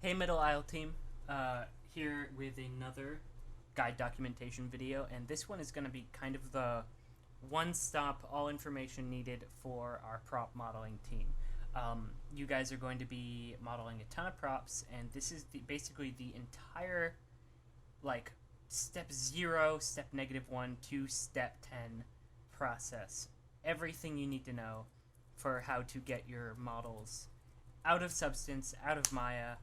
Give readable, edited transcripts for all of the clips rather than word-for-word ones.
Hey Middle Isle team, here with another guide documentation video, and this one is going to be kind of the one-stop, all information needed for our prop modeling team. You guys are going to be modeling a ton of props, and this is basically the entire, like, step 0, step -1 to step 10 process. Everything you need to know for how to get your models out of Substance, out of Maya,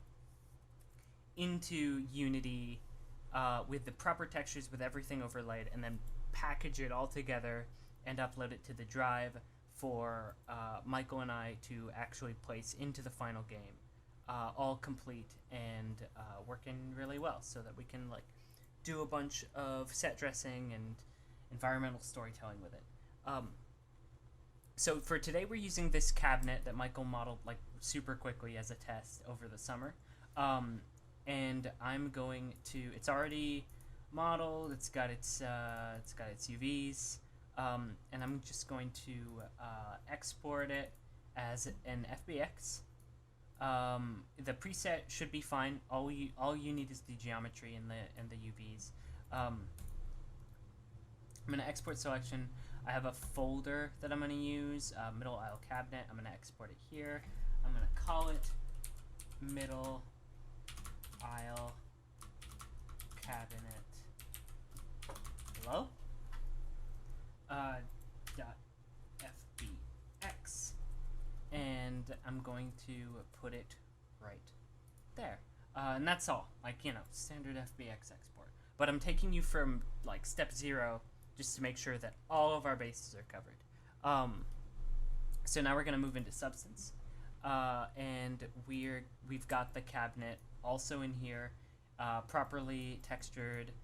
into Unity with the proper textures, with everything overlaid, and then package it all together and upload it to the drive for Michael and I to actually place into the final game, all complete and working really well, so that we can like do a bunch of set dressing and environmental storytelling with it. So for today, we're using this cabinet that Michael modeled like super quickly as a test over the summer. And I'm going to, it's already modeled, it's got its UVs, and I'm just going to export it as an FBX. The preset should be fine. All you need is the geometry and the UVs. I'm gonna export selection. I have a folder that I'm gonna use, Middle Isle Cabinet. I'm gonna export it here. I'm gonna call it Middle Isle Cabinet hello .fbx, and I'm going to put it right there, and that's all. Like, you know, standard FBX export. But I'm taking you from like step 0 just to make sure that all of our bases are covered. So now we're gonna move into Substance, and we've got the cabinet also in here, properly textured,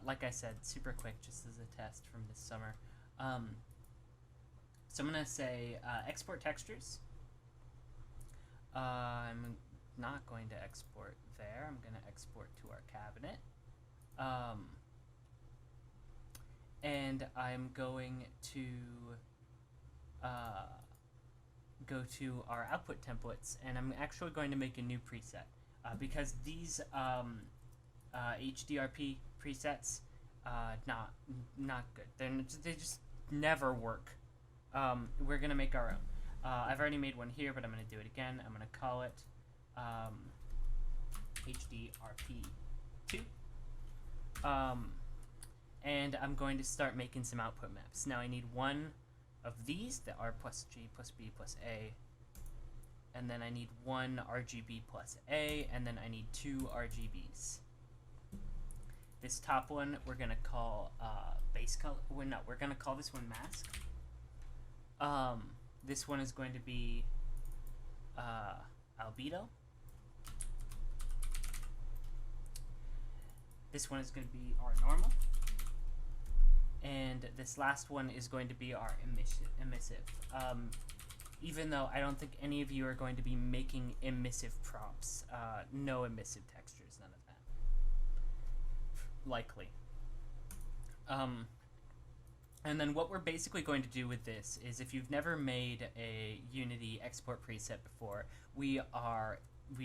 like I said, super quick, just as a test from this summer. So I'm going to say export textures. I'm not going to export there. I'm going to export to our cabinet. And I'm going to go to our output templates, and I'm actually going to make a new preset. Because these HDRP presets, not good. They just never work. We're gonna make our own. I've already made one here, but I'm gonna do it again. I'm gonna call it HDRP2, and I'm going to start making some output maps. Now I need one of these, the R+G+B+A. And then I need one RGB+A, and then I need 2 RGBs. This top one we're gonna call base color. We're gonna call this one mask. This one is going to be Albedo. This one is going to be our normal. And this last one is going to be our emissive. Even though I don't think any of you are going to be making emissive props. No emissive textures, none of that. Likely. And then what we're basically going to do with this is, if you've never made a Unity export preset before, we're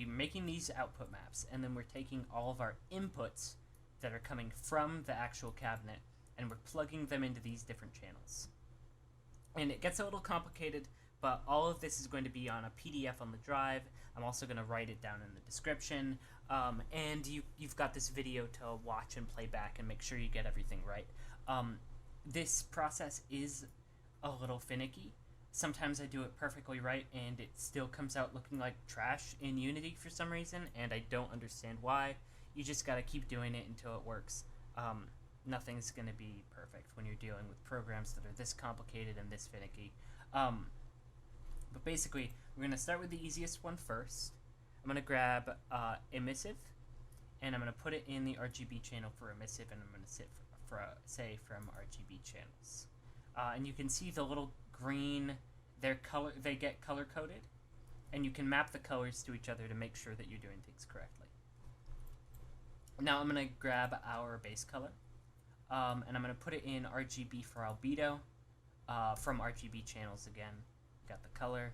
making these output maps, and then we're taking all of our inputs that are coming from the actual cabinet, and we're plugging them into these different channels. And it gets a little complicated, but all of this is going to be on a PDF on the drive. I'm also going to write it down in the description. And you've got this video to watch and play back and make sure you get everything right. This process is a little finicky. Sometimes I do it perfectly right, and it still comes out looking like trash in Unity for some reason, and I don't understand why. You just got to keep doing it until it works. Nothing's going to be perfect when you're dealing with programs that are this complicated and this finicky. But basically, we're going to start with the easiest one first. I'm going to grab emissive, and I'm going to put it in the RGB channel for emissive, and I'm going to say from RGB channels. And you can see the little green, they get color coded, and you can map the colors to each other to make sure that you're doing things correctly. Now I'm going to grab our base color, and I'm going to put it in RGB for Albedo, from RGB channels again. Got the color.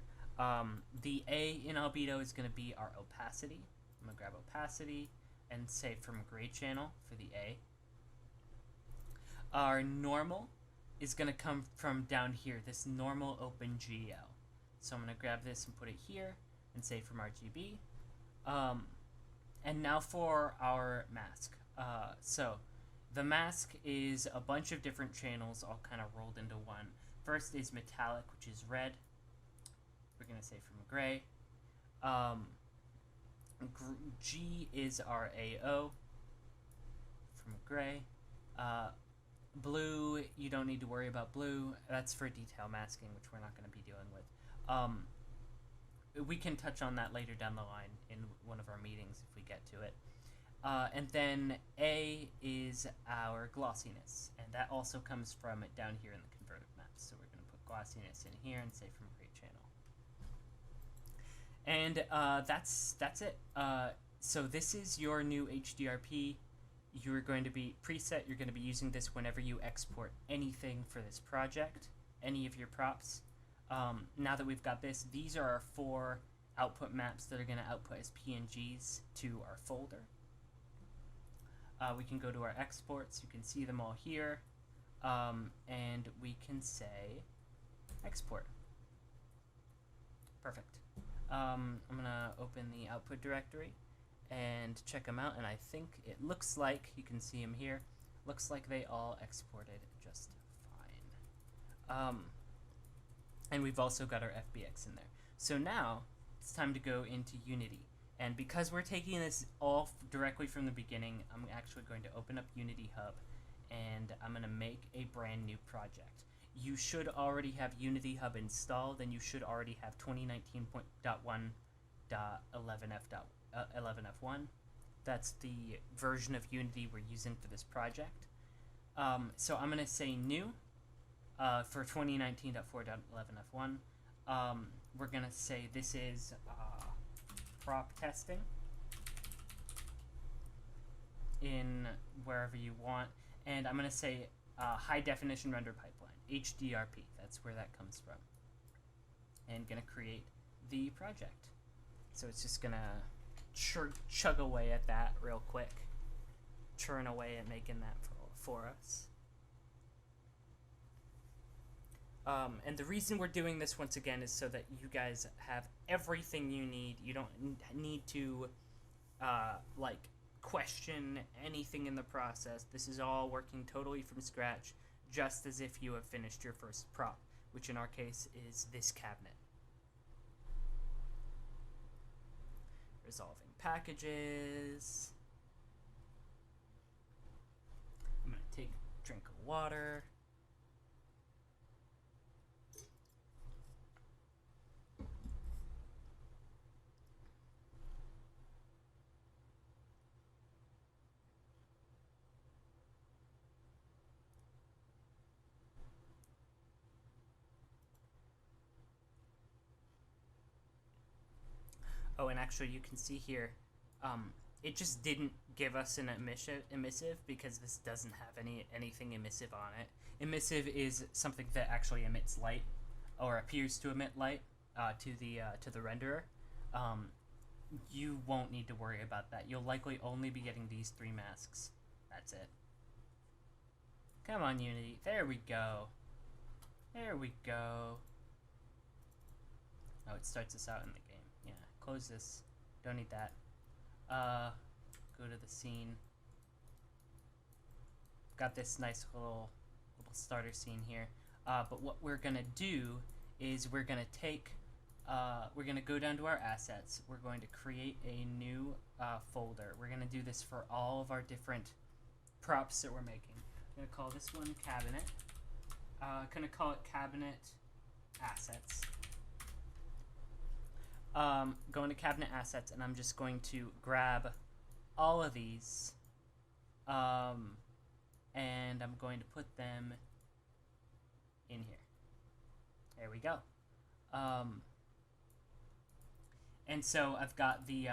The A in Albedo is going to be our opacity. I'm gonna grab opacity and say from gray channel for the A. Our normal is gonna come from down here, this normal OpenGL. So I'm gonna grab this and put it here and say from RGB. And now for our mask. So the mask is a bunch of different channels all kind of rolled into one. First is metallic, which is red. We're going to say from gray. G is our AO from gray. Blue, you don't need to worry about blue. That's for detail masking, which we're not going to be dealing with. We can touch on that later down the line in one of our meetings if we get to it. And then A is our glossiness, and that also comes from down here in the converted maps. So we're going to put glossiness in here and say from gray channel. And that's it. So this is your new HDRP. You're going to be preset. You're going to be using this whenever you export anything for this project, any of your props. Now that we've got this, these are our 4 output maps that are going to output as PNGs to our folder. We can go to our exports. You can see them all here. And we can say export. Perfect. I'm going to open the output directory and check them out. And I think it looks like, you can see them here, looks like they all exported just fine. And we've also got our FBX in there. So now it's time to go into Unity. And because we're taking this all directly from the beginning, I'm actually going to open up Unity Hub and I'm going to make a brand new project. You should already have Unity Hub installed, and you should already have 2019.1.11f1. That's the version of Unity we're using for this project. So I'm going to say new for 2019.4.11f1. We're going to say this is prop testing in wherever you want, and I'm going to say high definition render pipeline, HDRP. That's where that comes from. And going to create the project. So it's just going to chug away at that real quick, churn away at making that for us. And the reason we're doing this once again is so that you guys have everything you need. You don't need to like question anything in the process. This is all working totally from scratch, just as if you have finished your first prop, which in our case is this cabinet. Resolving packages. I'm going to take a drink of water. Oh, and actually you can see here, it just didn't give us an emissive because this doesn't have anything emissive on it. Emissive is something that actually emits light, or appears to emit light to the renderer. You won't need to worry about that. You'll likely only be getting these 3 masks. That's it. Come on, Unity. There we go. There we go. Oh, it starts us out in the game. Yeah, close this. Don't need that. Go to the scene. Got this nice little starter scene here. But what we're gonna do is we're gonna take, we're gonna go down to our assets. We're going to create a new folder. We're gonna do this for all of our different props that we're making. I'm gonna call this one cabinet. Gonna call it cabinet assets. Going to cabinet assets, and I'm just going to grab all of these, and I'm going to put them in here. There we go. And so I've got the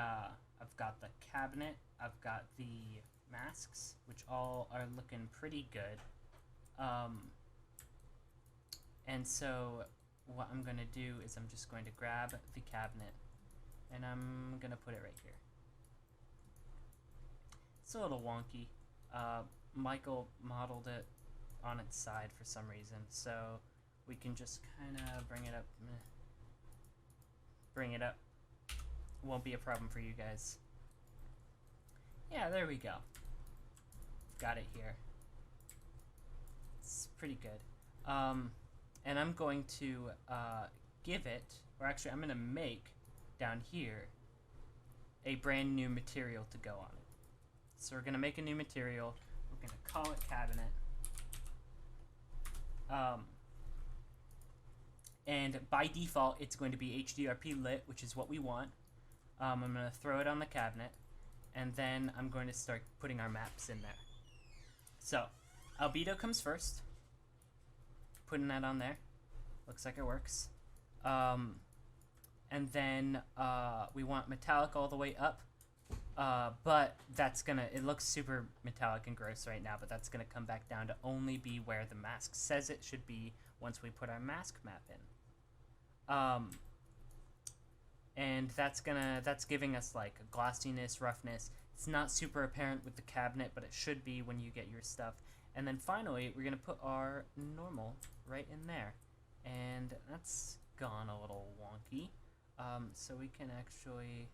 cabinet, I've got the masks, which all are looking pretty good. And so what I'm going to do is I'm just going to grab the cabinet and I'm going to put it right here. a little wonky. Michael modeled it on its side for some reason, so we can just kind of bring it up. Bring it up. Won't be a problem for you guys. Yeah, there we go. Got it here. It's pretty good. And I'm going to give it, or actually I'm going to make down here a brand new material to go on it. So we're going to make a new material. We're going to call it cabinet. And by default, it's going to be HDRP lit, which is what we want. I'm going to throw it on the cabinet, and then I'm going to start putting our maps in there. So, Albedo comes first. Putting that on there. Looks like it works. And then we want metallic all the way up. But that's gonna, it looks super metallic and gross right now, but that's gonna come back down to only be where the mask says it should be once we put our mask map in. And that's giving us like a glossiness, roughness. It's not super apparent with the cabinet, but it should be when you get your stuff. And then finally, we're gonna put our normal right in there. And that's gone a little wonky. So we can actually,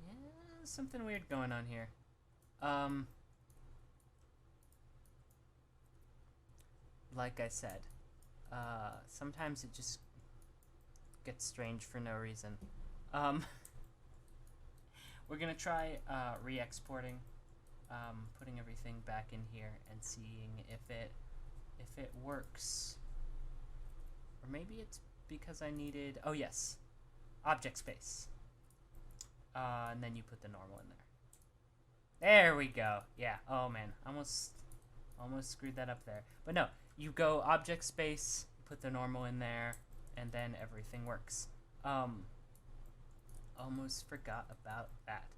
yeah, something weird going on here. Like I said, sometimes it just gets strange for no reason. We're gonna try re-exporting, putting everything back in here and seeing if it works. Or maybe it's because I needed, oh yes, object space. And then you put the normal in there. There we go. Yeah. Oh man, almost screwed that up there. But no, you go object space, put the normal in there, and then everything works. Almost forgot about that.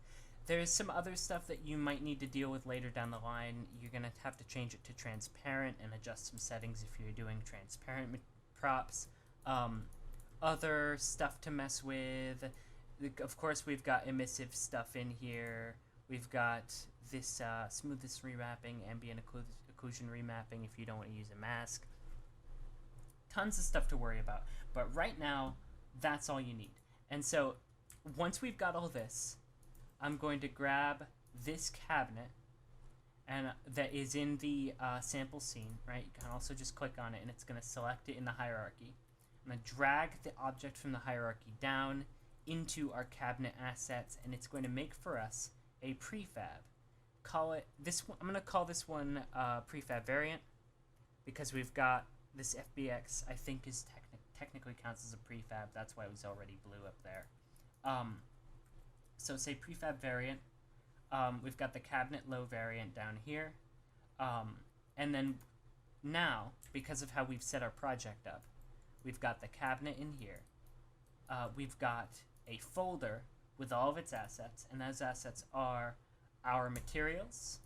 There's some other stuff that you might need to deal with later down the line. You're gonna have to change it to transparent and adjust some settings if you're doing transparent props. Other stuff to mess with. Of course, we've got emissive stuff in here. We've got this smoothness remapping, ambient occlusion remapping if you don't want to use a mask. Tons of stuff to worry about. But right now, that's all you need. And so, once we've got all this, I'm going to grab this cabinet and that is in the sample scene, right? You can also just click on it and it's going to select it in the hierarchy. I'm going to drag the object from the hierarchy down into our cabinet assets, and it's going to make for us a prefab. Call it this one. I'm going to call this one prefab variant because we've got this FBX. I think is technically counts as a prefab. That's why it was already blue up there. So say prefab variant. We've got the cabinet low variant down here, and then now because of how we've set our project up, we've got the cabinet in here. We've got a folder with all of its assets, and those assets are our materials,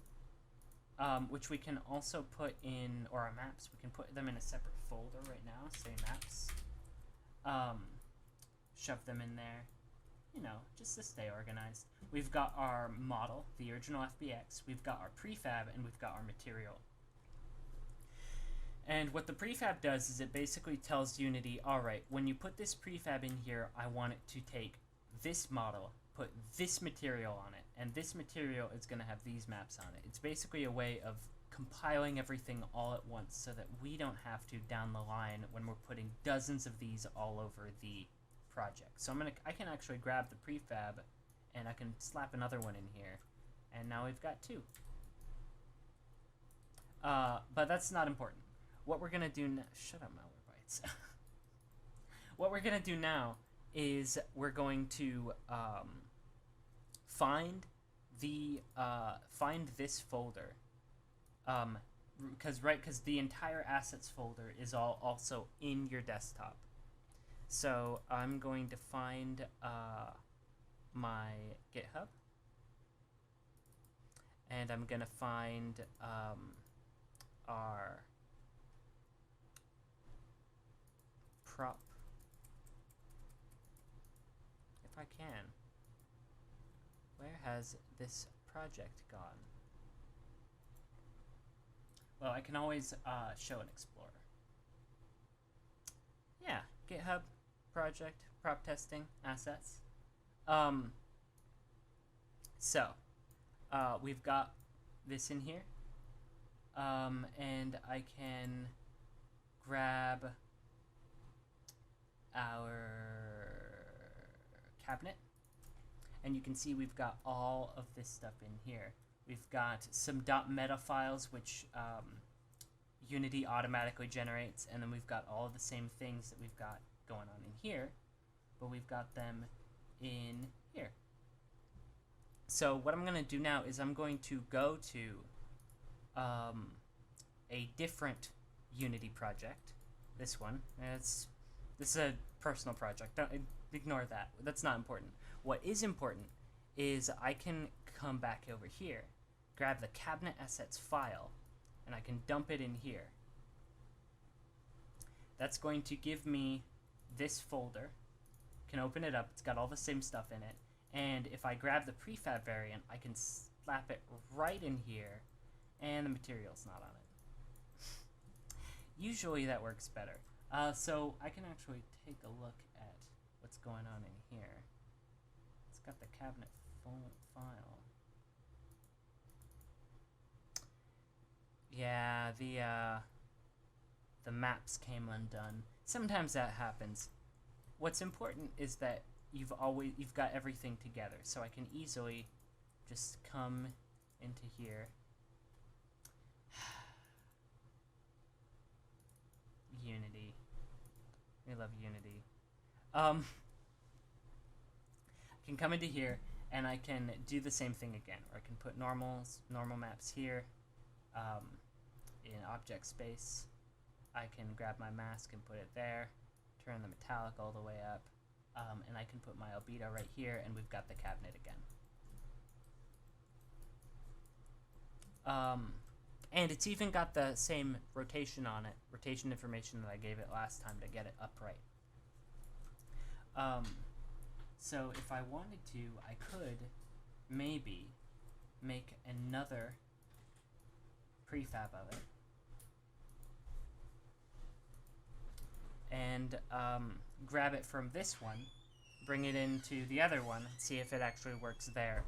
which we can also put in, or our maps. We can put them in a separate folder right now, say maps. Shove them in there, you know, just to stay organized. We've got our model, the original FBX. We've got our prefab, and we've got our material. And what the prefab does is it basically tells Unity, alright, when you put this prefab in here, I want it to take this model, put this material on it, and this material is going to have these maps on it. It's basically a way of compiling everything all at once so that we don't have to down the line when we're putting dozens of these all over the project. So I can actually grab the prefab and I can slap another one in here, and now we've got two. But that's not important. What we're gonna do now, shut up, Malwarebytes. What we're gonna do now is we're going to find this folder, because the entire assets folder is also in your desktop. So I'm going to find my GitHub, and I'm gonna find our prop, if I can. where has this project gone? Well, I can always show and explore. Yeah, GitHub, project, prop testing, assets. So, we've got this in here. And I can grab our cabinet. And you can see we've got all of this stuff in here. We've got some .meta files, which Unity automatically generates, and then we've got all of the same things that we've got going on in here, but we've got them in here. So what I'm going to do now is I'm going to go to a different Unity project. This one. This is a personal project. Don't ignore that. That's not important. What is important is I can come back over here, grab the cabinet assets file, and I can dump it in here. That's going to give me this folder. Can open it up. It's got all the same stuff in it. And if I grab the prefab variant, I can slap it right in here, and the material's not on it. Usually that works better. So I can actually take a look at what's going on in here. It's got the cabinet file. Yeah, the maps came undone. Sometimes that happens. What's important is that you've got everything together, so I can easily just come into here. Unity. We love Unity. I can come into here and I can do the same thing again, or I can put normal maps here in object space. I can grab my mask and put it there, turn the metallic all the way up, and I can put my albedo right here, and we've got the cabinet again. And it's even got the same rotation on it, rotation information that I gave it last time to get it upright. So if I wanted to, I could maybe make another prefab of it. And grab it from this one, bring it into the other one, see if it actually works there.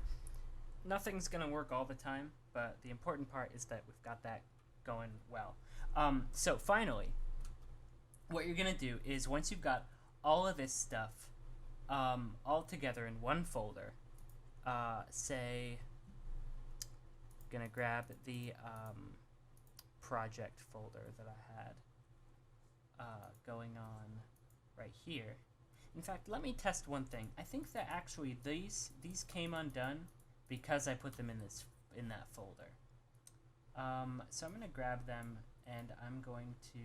Nothing's going to work all the time, but the important part is that we've got that going well. So finally, what you're going to do is once you've got all of this stuff all together in one folder, say, going to grab the project folder that I had going on right here. In fact, let me test one thing. I think that actually these came undone because I put them in that folder. So I'm going to grab them and I'm going to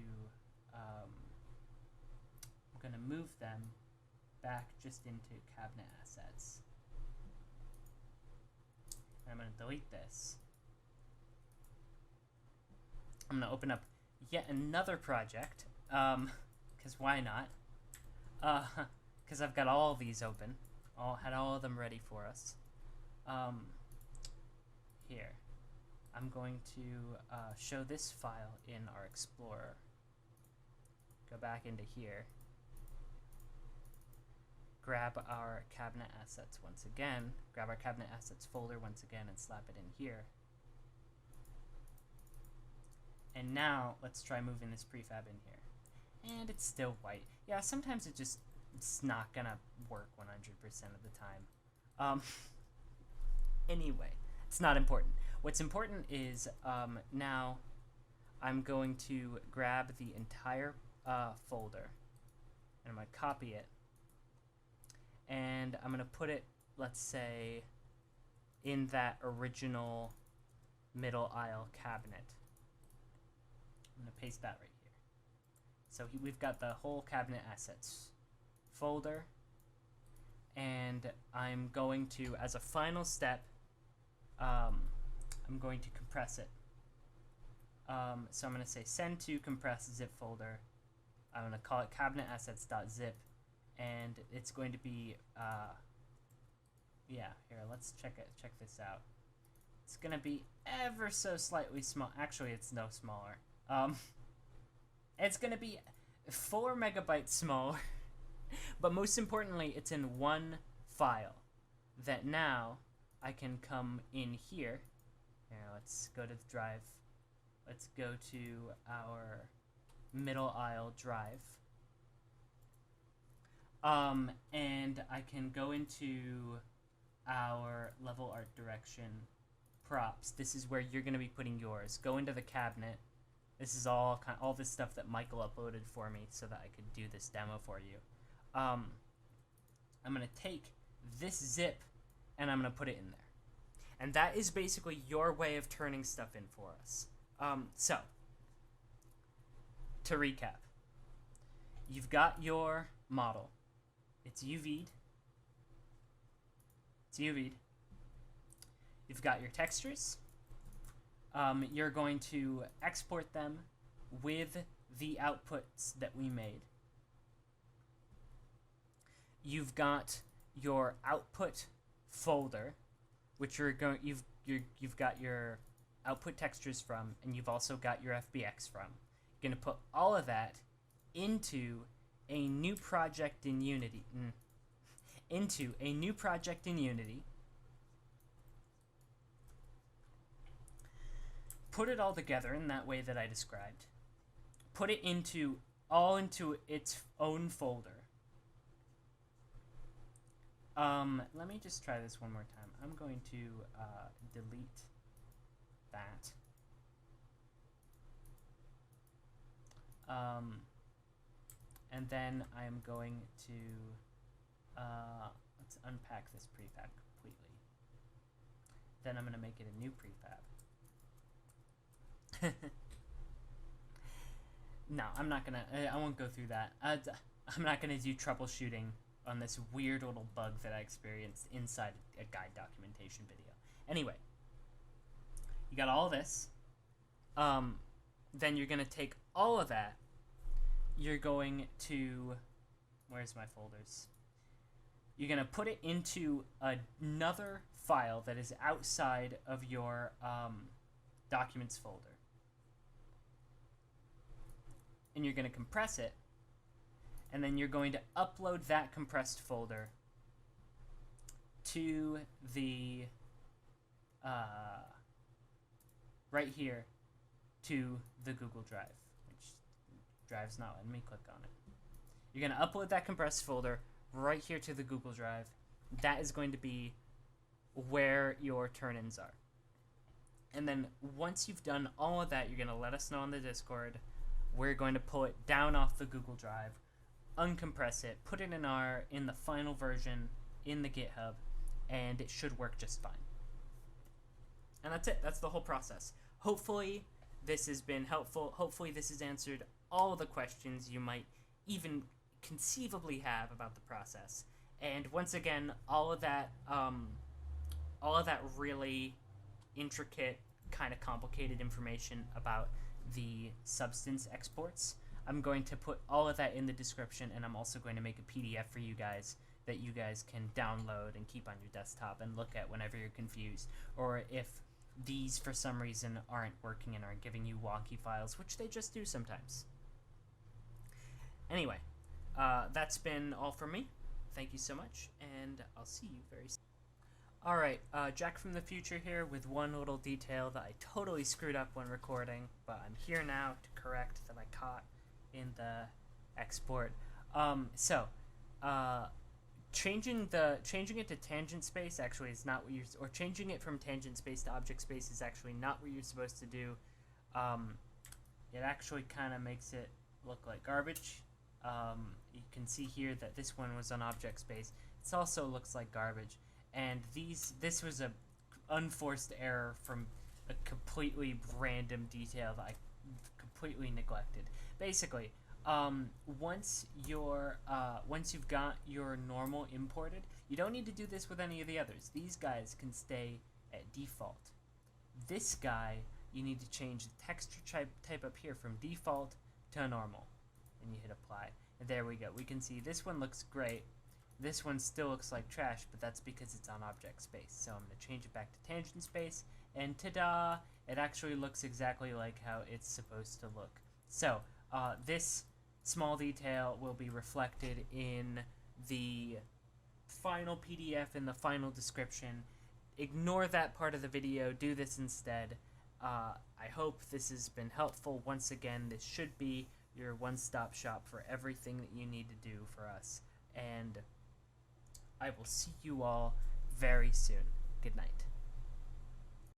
move them back just into cabinet assets. And I'm going to delete this. I'm going to open up yet another project, because why not? Because I've got all these open, had all of them ready for us. Here, I'm going to show this file in our Explorer. Go back into here, grab our cabinet assets once again, grab our cabinet assets folder once again and slap it in here. And now let's try moving this prefab in here. And it's still white. Yeah, sometimes it's not gonna work 100% of the time. Anyway, it's not important. What's important is now I'm going to grab the entire folder and I'm gonna copy it, and I'm gonna put it, let's say, in that original middle aisle cabinet. I'm gonna paste that right here. So we've got the whole cabinet assets folder, and I'm going to, as a final step, I'm going to compress it. So I'm going to say send to compress zip folder. I'm going to call it cabinet assets.zip, and it's going to be yeah, here, let's check this out. It's gonna be ever so slightly small. Actually, it's no smaller. It's gonna be 4 megabytes smaller, but most importantly, it's in one file that now I can come in here. Here, let's go to the drive. Let's go to our middle aisle drive. And I can go into our level art direction props. This is where you're going to be putting yours. Go into the cabinet. This is all this stuff that Michael uploaded for me so that I could do this demo for you. I'm going to take this zip and I'm going to put it in there. And that is basically your way of turning stuff in for us. So, to recap, you've got your model. It's UV'd. It's UV'd. You've got your textures. You're going to export them with the outputs that we made. You've got your output folder, which you've got your output textures from, and you've also got your FBX from. You're going to put all of that into a new project in Unity. Put it all together in that way that I described. Put it into its own folder. Let me just try this one more time. I'm going to delete that. And then I'm going to let's unpack this prefab completely. Then I'm going to make it a new prefab. No, I'm not gonna. I won't go through that. I'm not gonna do troubleshooting on this weird little bug that I experienced inside a guide documentation video. Anyway, you got all this. Then you're gonna take all of that. You're going to, where's my folders? You're gonna put it into another file that is outside of your documents folder. And you're going to compress it, and then you're going to upload that compressed folder to the right here to the Google Drive, which Drive's not letting me click on it. You're going to upload that compressed folder right here to the Google Drive. That is going to be where your turn-ins are. And then once you've done all of that, you're going to let us know on the Discord. We're going to pull it down off the Google Drive, uncompress it, put it in the final version in the GitHub, and it should work just fine. And that's it. That's the whole process. Hopefully this has been helpful. Hopefully this has answered all of the questions you might even conceivably have about the process. And once again, all of that really intricate, kind of complicated information about the substance exports, I'm going to put all of that in the description, and I'm also going to make a PDF for you guys that you guys can download and keep on your desktop and look at whenever you're confused, or if these for some reason aren't working and aren't giving you wonky files, which they just do sometimes. Anyway, that's been all from me. Thank you so much, and I'll see you very soon. Alright, Jack from the future here with one little detail that I totally screwed up when recording, but I'm here now to correct that I caught in the export. Changing it to tangent space actually is not what you're, or changing it from tangent space to object space is actually not what you're supposed to do. It actually kind of makes it look like garbage. You can see here that this one was on object space. It also looks like garbage. And this was a unforced error from a completely random detail that I completely neglected. Basically, once you've got your normal imported, you don't need to do this with any of the others. These guys can stay at default. This guy, you need to change the texture type up here from default to normal, and you hit apply. And there we go. We can see this one looks great. This one still looks like trash, but that's because it's on object space. So I'm going to change it back to tangent space, and ta-da! It actually looks exactly like how it's supposed to look. So this small detail will be reflected in the final PDF in the final description. Ignore that part of the video, do this instead. I hope this has been helpful. Once again, this should be your one-stop shop for everything that you need to do for us. And I will see you all very soon. Good night.